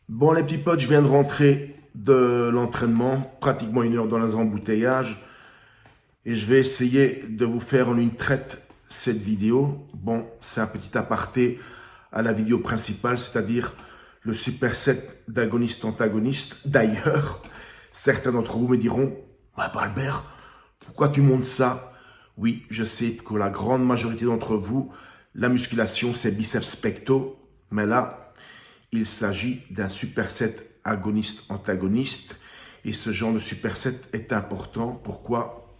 Bon, les petits potes, je viens de rentrer de l'entraînement, pratiquement 1 heure dans les embouteillages, et je vais essayer de vous faire en une traite cette vidéo. Bon, c'est un petit aparté à la vidéo principale, c'est-à-dire le superset d'agoniste-antagoniste. D'ailleurs, certains d'entre vous me diront, bah, Albert, pourquoi tu montes ça? Oui, je sais que la grande majorité d'entre vous, la musculation, c'est biceps pecto, mais là, il s'agit d'un superset agoniste-antagoniste et ce genre de superset est important. Pourquoi?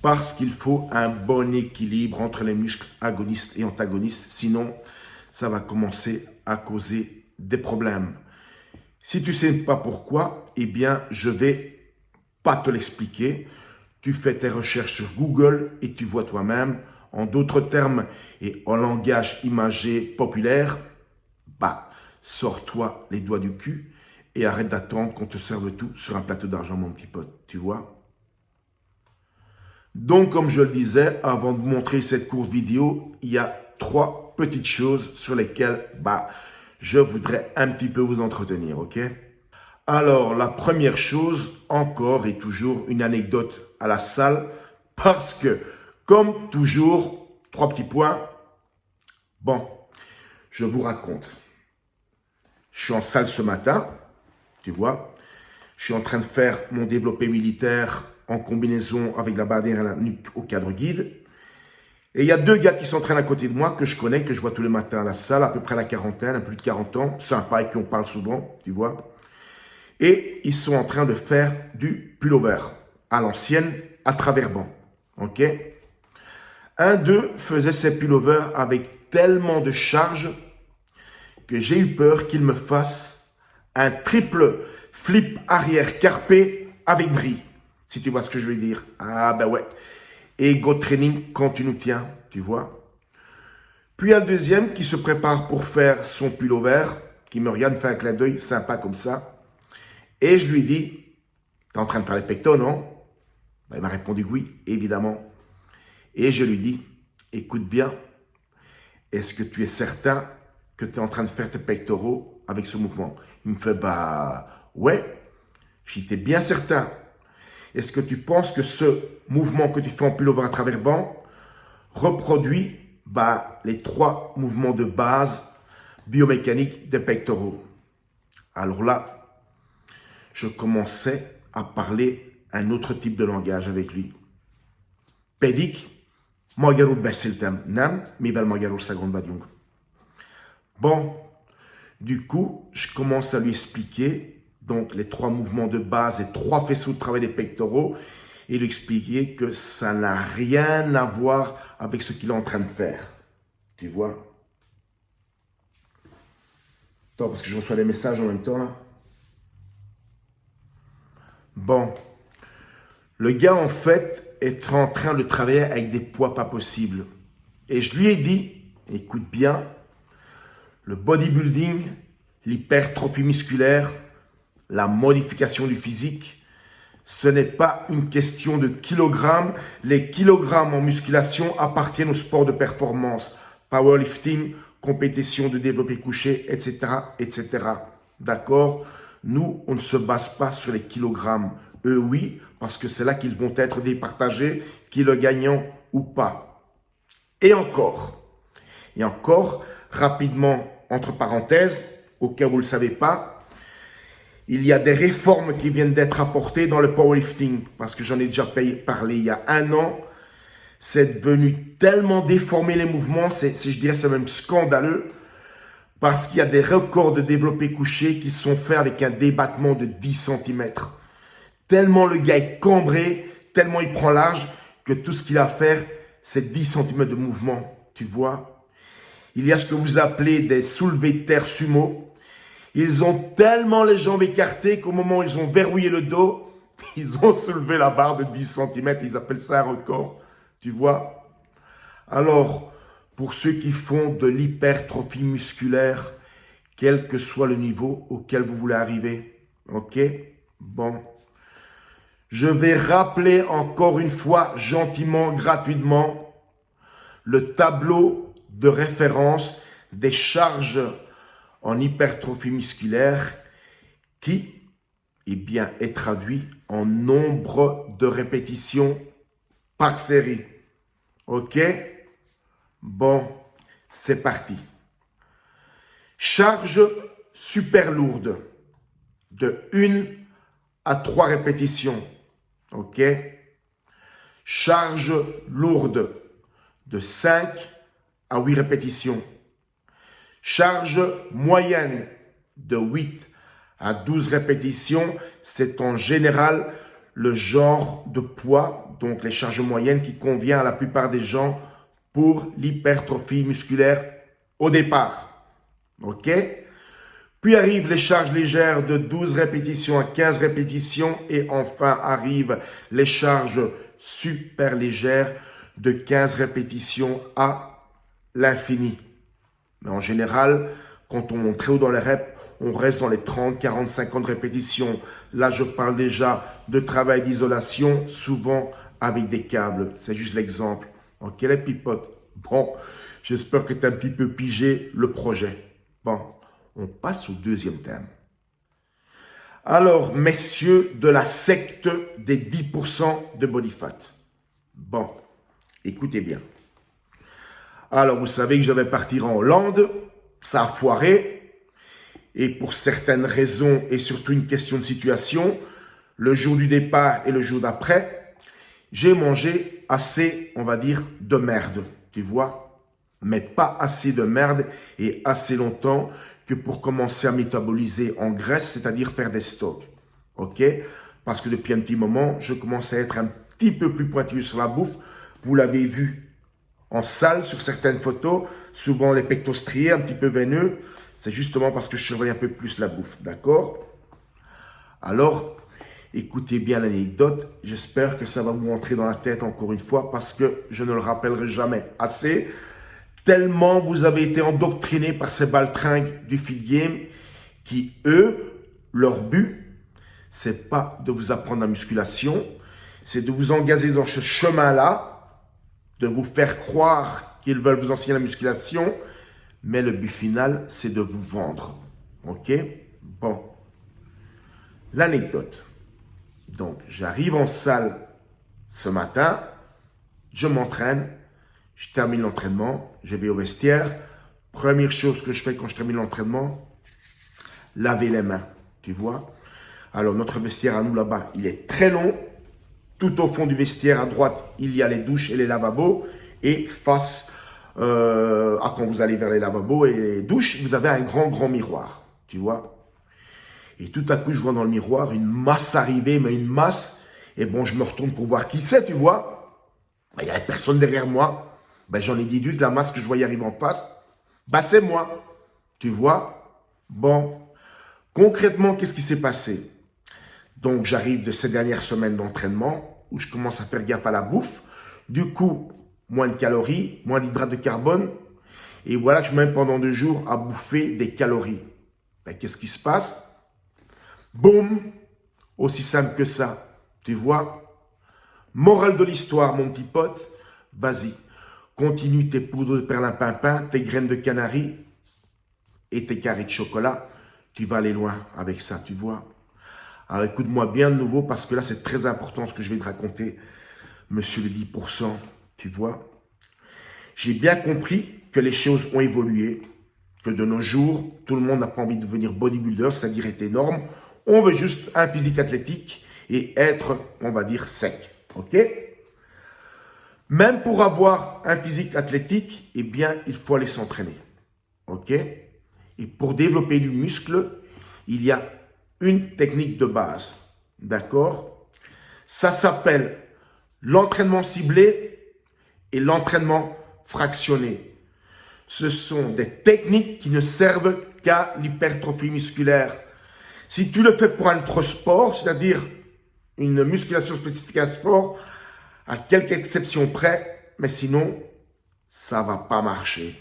Parce qu'il faut un bon équilibre entre les muscles agonistes et antagonistes, sinon ça va commencer à causer des problèmes. Si tu ne sais pas pourquoi, eh bien je vais pas te l'expliquer. Tu fais tes recherches sur Google et tu vois toi-même. En d'autres termes et en langage imagé populaire, bah, sors-toi les doigts du cul et arrête d'attendre qu'on te serve tout sur un plateau d'argent, mon petit pote, tu vois. Donc, comme je le disais, avant de vous montrer cette courte vidéo, il y a 3 petites choses sur lesquelles je voudrais un petit peu vous entretenir, ok? Alors, la première chose, encore et toujours, une anecdote à la salle, parce que, comme toujours, 3 petits points. Bon, je vous raconte. Je suis en salle ce matin, tu vois. Je suis en train de faire mon développé militaire en combinaison avec la barre derrière la nuque au cadre guide. Et il y a 2 gars qui s'entraînent à côté de moi, que je connais, que je vois tous les matins à la salle, à peu près la quarantaine, un peu plus de 40 ans, sympa et qui on parle souvent, tu vois. Et ils sont en train de faire du pullover à l'ancienne, à travers banc. Ok? Un d'eux faisait ses pullovers avec tellement de charge que j'ai eu peur qu'il me fasse un triple flip arrière carpé avec vrille. Si tu vois ce que je veux dire. Ah ben ouais. Ego training quand tu nous tiens, tu vois. Puis il y a le deuxième qui se prépare pour faire son pullover, qui me regarde, me fait un clin d'œil sympa comme ça. Et je lui dis, t'es en train de faire les pectos, non? Ben, il m'a répondu oui, évidemment. Et je lui dis, écoute bien, est-ce que tu es certain que tu es en train de faire tes pectoraux avec ce mouvement? Il me fait, bah ouais, j'étais bien certain. Est-ce que tu penses que ce mouvement que tu fais en pullover à travers banc reproduit les 3 mouvements de base biomécaniques des pectoraux? Alors là, je commençais à parler un autre type de langage avec lui. Pedig magyarul beszéltem, nem? Mivel Magyarországon vagyunk. Bon, du coup, je commence à lui expliquer donc les 3 mouvements de base, les 3 faisceaux de travail des pectoraux, et lui expliquer que ça n'a rien à voir avec ce qu'il est en train de faire. Tu vois? Attends, parce que je reçois des messages en même temps là. Bon, le gars en fait est en train de travailler avec des poids pas possibles. Et je lui ai dit, écoute bien, le bodybuilding, l'hypertrophie musculaire, la modification du physique, ce n'est pas une question de kilogrammes. Les kilogrammes en musculation appartiennent au sport de performance, powerlifting, compétition de développé couché, etc., etc. D'accord? Nous, on ne se base pas sur les kilogrammes. Eux, oui, parce que c'est là qu'ils vont être départagés, qui le gagnant ou pas. Et encore, rapidement, entre parenthèses, au cas où vous ne le savez pas, il y a des réformes qui viennent d'être apportées dans le powerlifting, parce que j'en ai déjà parlé il y a 1 an. C'est devenu tellement déformé les mouvements, je dirais c'est même scandaleux, parce qu'il y a des records de développé couché qui sont faits avec un débattement de 10 cm. Tellement le gars est cambré, tellement il prend large, que tout ce qu'il a à faire, c'est 10 cm de mouvement, tu vois. Il y a ce que vous appelez des soulevés de terre sumo. Ils ont tellement les jambes écartées qu'au moment où ils ont verrouillé le dos, ils ont soulevé la barre de 10 cm. Ils appellent ça un record, tu vois. Alors, pour ceux qui font de l'hypertrophie musculaire, quel que soit le niveau auquel vous voulez arriver, ok? Bon. Je vais rappeler encore une fois, gentiment, gratuitement, le tableau de référence des charges en hypertrophie musculaire qui, eh bien, est traduit en nombre de répétitions par série. OK? Bon, c'est parti. Charge super lourde de 1 à 3 répétitions. OK? Charge lourde de 5 à 8 répétitions. Charge moyenne de 8 à 12 répétitions. C'est en général le genre de poids, donc les charges moyennes qui convient à la plupart des gens pour l'hypertrophie musculaire au départ. OK? Puis arrivent les charges légères de 12 répétitions à 15 répétitions et enfin arrivent les charges super légères de 15 répétitions à l'infini. Mais en général, quand on monte très haut dans les reps, on reste dans les 30, 40, 50 répétitions. Là, je parle déjà de travail d'isolation, souvent avec des câbles. C'est juste l'exemple. Ok, les pipotes. Bon, j'espère que tu as un petit peu pigé le projet. Bon, on passe au deuxième thème. Alors, messieurs de la secte des 10% de body fat. Bon, écoutez bien. Alors, vous savez que je vais partir en Hollande. Ça a foiré. Et pour certaines raisons et surtout une question de situation, le jour du départ et le jour d'après, j'ai mangé assez, on va dire, de merde. Tu vois? Mais pas assez de merde et assez longtemps que pour commencer à métaboliser en graisse, c'est-à-dire faire des stocks. OK? Parce que depuis un petit moment, je commence à être un petit peu plus pointilleux sur la bouffe. Vous l'avez vu en salle sur certaines photos, souvent les pectoraux striés, un petit peu veineux. C'est justement parce que je surveille un peu plus la bouffe, d'accord? Alors, écoutez bien l'anecdote. J'espère que ça va vous rentrer dans la tête encore une fois parce que je ne le rappellerai jamais assez. Tellement vous avez été endoctrinés par ces baltringues du feed game qui, eux, leur but, c'est pas de vous apprendre la musculation, c'est de vous engager dans ce chemin-là, de vous faire croire qu'ils veulent vous enseigner la musculation, mais le but final, c'est de vous vendre. OK? Bon. L'anecdote. Donc, j'arrive en salle ce matin, je m'entraîne, je termine l'entraînement, je vais au vestiaire. Première chose que je fais quand je termine l'entraînement, laver les mains. Tu vois? Alors, notre vestiaire à nous là-bas, il est très long. Tout au fond du vestiaire, à droite, il y a les douches et les lavabos. Et face à quand vous allez vers les lavabos et les douches, vous avez un grand miroir, tu vois. Et tout à coup, je vois dans le miroir une masse arriver, mais une masse. Et bon, je me retourne pour voir qui c'est, tu vois. Ben, il n'y avait personne derrière moi. Ben, j'en ai déduit que la masse que je voyais arriver en face, ben, c'est moi, tu vois. Bon, concrètement, qu'est-ce qui s'est passé? Donc, j'arrive de ces dernières semaines d'entraînement où je commence à faire gaffe à la bouffe. Du coup, moins de calories, moins d'hydrates de carbone. Et voilà, je mets pendant 2 jours à bouffer des calories. Ben, qu'est-ce qui se passe? Boum! Aussi simple que ça. Tu vois? Morale de l'histoire, mon petit pote. Vas-y. Continue tes poudres de perlimpinpin, tes graines de canari et tes carrés de chocolat. Tu vas aller loin avec ça, tu vois? Alors écoute-moi bien de nouveau parce que là, c'est très important ce que je vais te raconter, monsieur le 10%. Tu vois, j'ai bien compris que les choses ont évolué, que de nos jours, tout le monde n'a pas envie de devenir bodybuilder, c'est-à-dire être énorme. On veut juste un physique athlétique et être, on va dire, sec. OK? Même pour avoir un physique athlétique, eh bien, il faut aller s'entraîner. OK? Et pour développer du muscle, il y a une technique de base. D'accord? Ça s'appelle l'entraînement ciblé et l'entraînement fractionné. Ce sont des techniques qui ne servent qu'à l'hypertrophie musculaire. Si tu le fais pour un autre sport, c'est-à-dire une musculation spécifique à un sport, à quelques exceptions près, mais sinon, ça va pas marcher.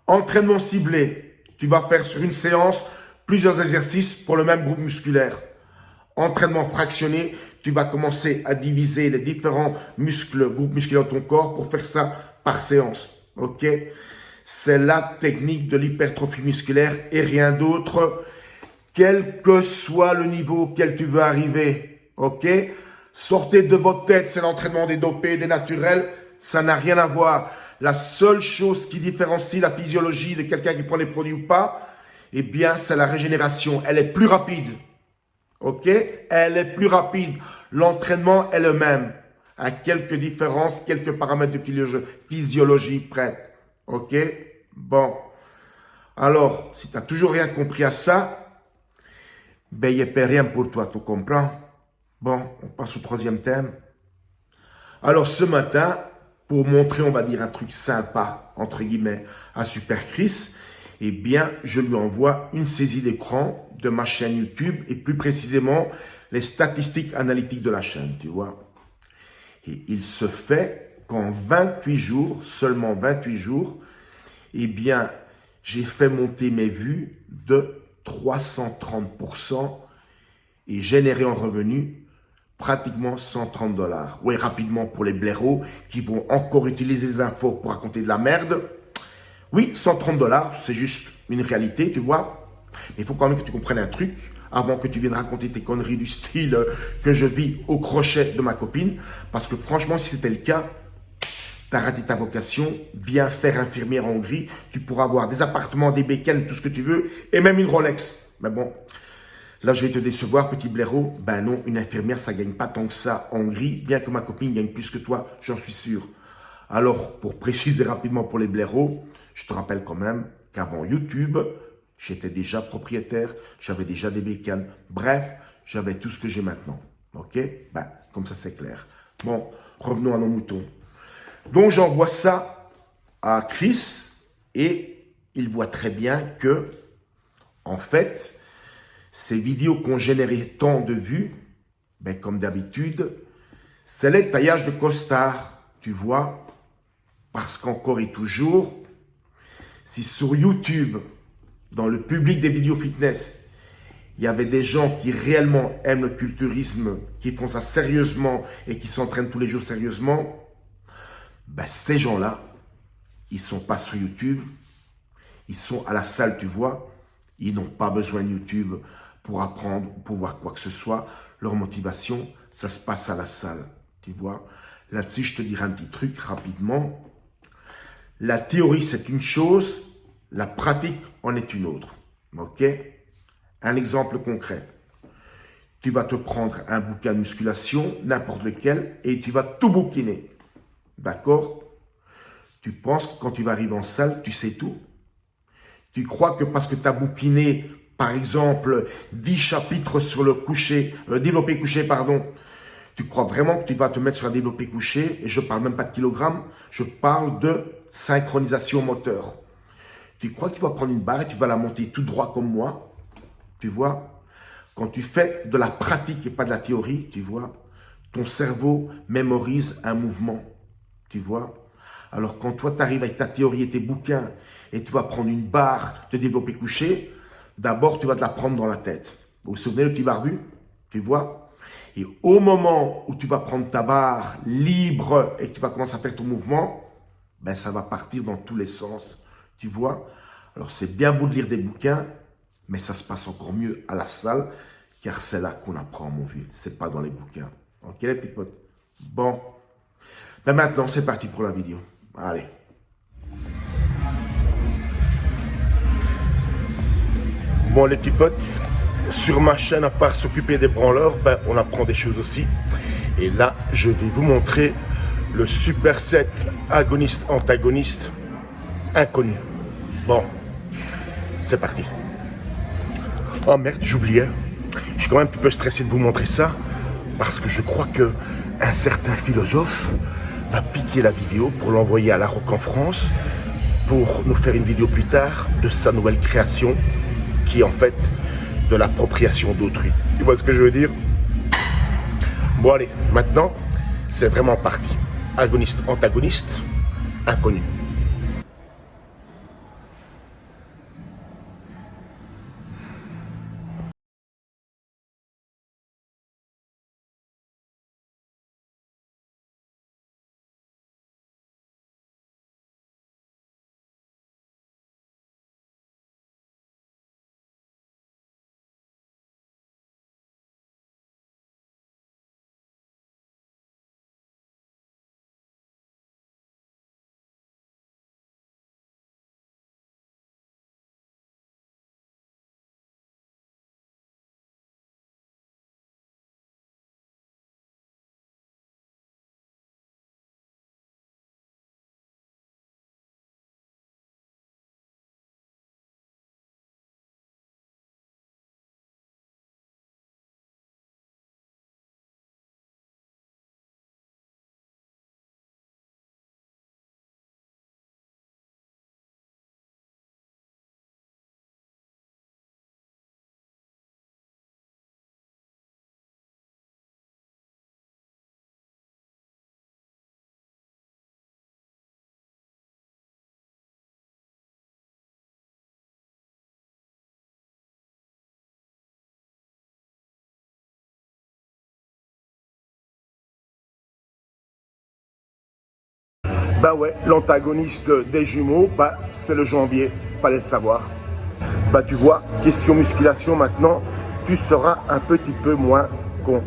Entraînement ciblé, tu vas faire sur une séance plusieurs exercices pour le même groupe musculaire. Entraînement fractionné, tu vas commencer à diviser les différents groupes musculaires de ton corps pour faire ça par séance. OK? C'est la technique de l'hypertrophie musculaire et rien d'autre quel que soit le niveau auquel tu veux arriver, ok? Sortez de votre tête, c'est l'entraînement des dopés, des naturels, ça n'a rien à voir. La seule chose qui différencie la physiologie de quelqu'un qui prend les produits ou pas, eh bien, c'est la régénération. Elle est plus rapide, ok? Elle est plus rapide. L'entraînement est le même, à quelques différences, quelques paramètres de physiologie près, ok? Bon. Alors, si tu n'as toujours rien compris à ça, ben, il n'y a rien pour toi, tu comprends? Bon, on passe au troisième thème. Alors, ce matin, pour montrer, on va dire, un truc sympa, entre guillemets, à Super Chris, eh bien, je lui envoie une saisie d'écran de ma chaîne YouTube et plus précisément, les statistiques analytiques de la chaîne, tu vois. Et il se fait qu'en 28 jours, seulement 28 jours, eh bien, j'ai fait monter mes vues de 330% et généré en revenus pratiquement 130 $. Oui, rapidement pour les blaireaux qui vont encore utiliser les infos pour raconter de la merde. Oui, 130 $, c'est juste une réalité, tu vois. Mais il faut quand même que tu comprennes un truc avant que tu viennes raconter tes conneries du style que je vis au crochet de ma copine. Parce que franchement, si c'était le cas, t'as raté ta vocation, viens faire infirmière en Hongrie, tu pourras avoir des appartements, des bécanes, tout ce que tu veux, et même une Rolex. Mais bon, là je vais te décevoir, petit blaireau. Ben non, une infirmière, ça gagne pas tant que ça en Hongrie, bien que ma copine gagne plus que toi, j'en suis sûr. Alors, pour préciser rapidement pour les blaireaux, je te rappelle quand même qu'avant YouTube, j'étais déjà propriétaire, j'avais déjà des bécanes, bref, j'avais tout ce que j'ai maintenant. Ok? Ben, comme ça c'est clair. Bon, revenons à nos moutons. Donc j'envoie ça à Chris et il voit très bien que, en fait, ces vidéos qui ont généré tant de vues, ben, comme d'habitude, c'est les taillages de costard, tu vois, parce qu'encore et toujours, si sur YouTube, dans le public des vidéos fitness, il y avait des gens qui réellement aiment le culturisme, qui font ça sérieusement et qui s'entraînent tous les jours sérieusement, ben ces gens-là, ils sont pas sur YouTube, ils sont à la salle, tu vois. Ils n'ont pas besoin de YouTube pour apprendre, pour voir quoi que ce soit. Leur motivation, ça se passe à la salle, tu vois. Là-dessus, je te dirai un petit truc rapidement. La théorie, c'est une chose, la pratique en est une autre. Ok? Un exemple concret. Tu vas te prendre un bouquin de musculation, n'importe lequel, et tu vas tout bouquiner. D'accord? Tu penses que quand tu vas arriver en salle, tu sais tout? Tu crois que parce que tu as bouquiné, par exemple, 10 chapitres sur le développé couché, pardon, tu crois vraiment que tu vas te mettre sur un développé couché, et je parle même pas de kilogrammes, je parle de synchronisation moteur. Tu crois que tu vas prendre une barre et tu vas la monter tout droit comme moi, tu vois? Quand tu fais de la pratique et pas de la théorie, tu vois, ton cerveau mémorise un mouvement, tu vois? Alors quand toi tu arrives avec ta théorie et tes bouquins et tu vas prendre une barre de développé couché, d'abord tu vas te la prendre dans la tête. Vous vous souvenez le petit barbu? Tu vois? Et au moment où tu vas prendre ta barre libre et que tu vas commencer à faire ton mouvement, ben ça va partir dans tous les sens. Tu vois? Alors c'est bien beau de lire des bouquins, mais ça se passe encore mieux à la salle, car c'est là qu'on apprend, mon vieux. C'est pas dans les bouquins. Ok les petits potes? Bon. Ben maintenant c'est parti pour la vidéo. Allez. Bon les petits potes, sur ma chaîne, à part s'occuper des branleurs, ben, on apprend des choses aussi. Et là, je vais vous montrer le superset agoniste-antagoniste inconnu. Bon, c'est parti. Oh merde, j'oubliais. Je suis quand même un petit peu stressé de vous montrer ça, parce que je crois que un certain philosophe va piquer la vidéo pour l'envoyer à la Rock en France, pour nous faire une vidéo plus tard de sa nouvelle création, qui est en fait de l'appropriation d'autrui. Tu vois ce que je veux dire? Bon allez, maintenant, c'est vraiment parti. Agoniste, antagoniste, inconnu. Bah ouais, l'antagoniste des jumeaux, bah c'est le jambier, fallait le savoir. Bah tu vois, question musculation maintenant, tu seras un petit peu moins con.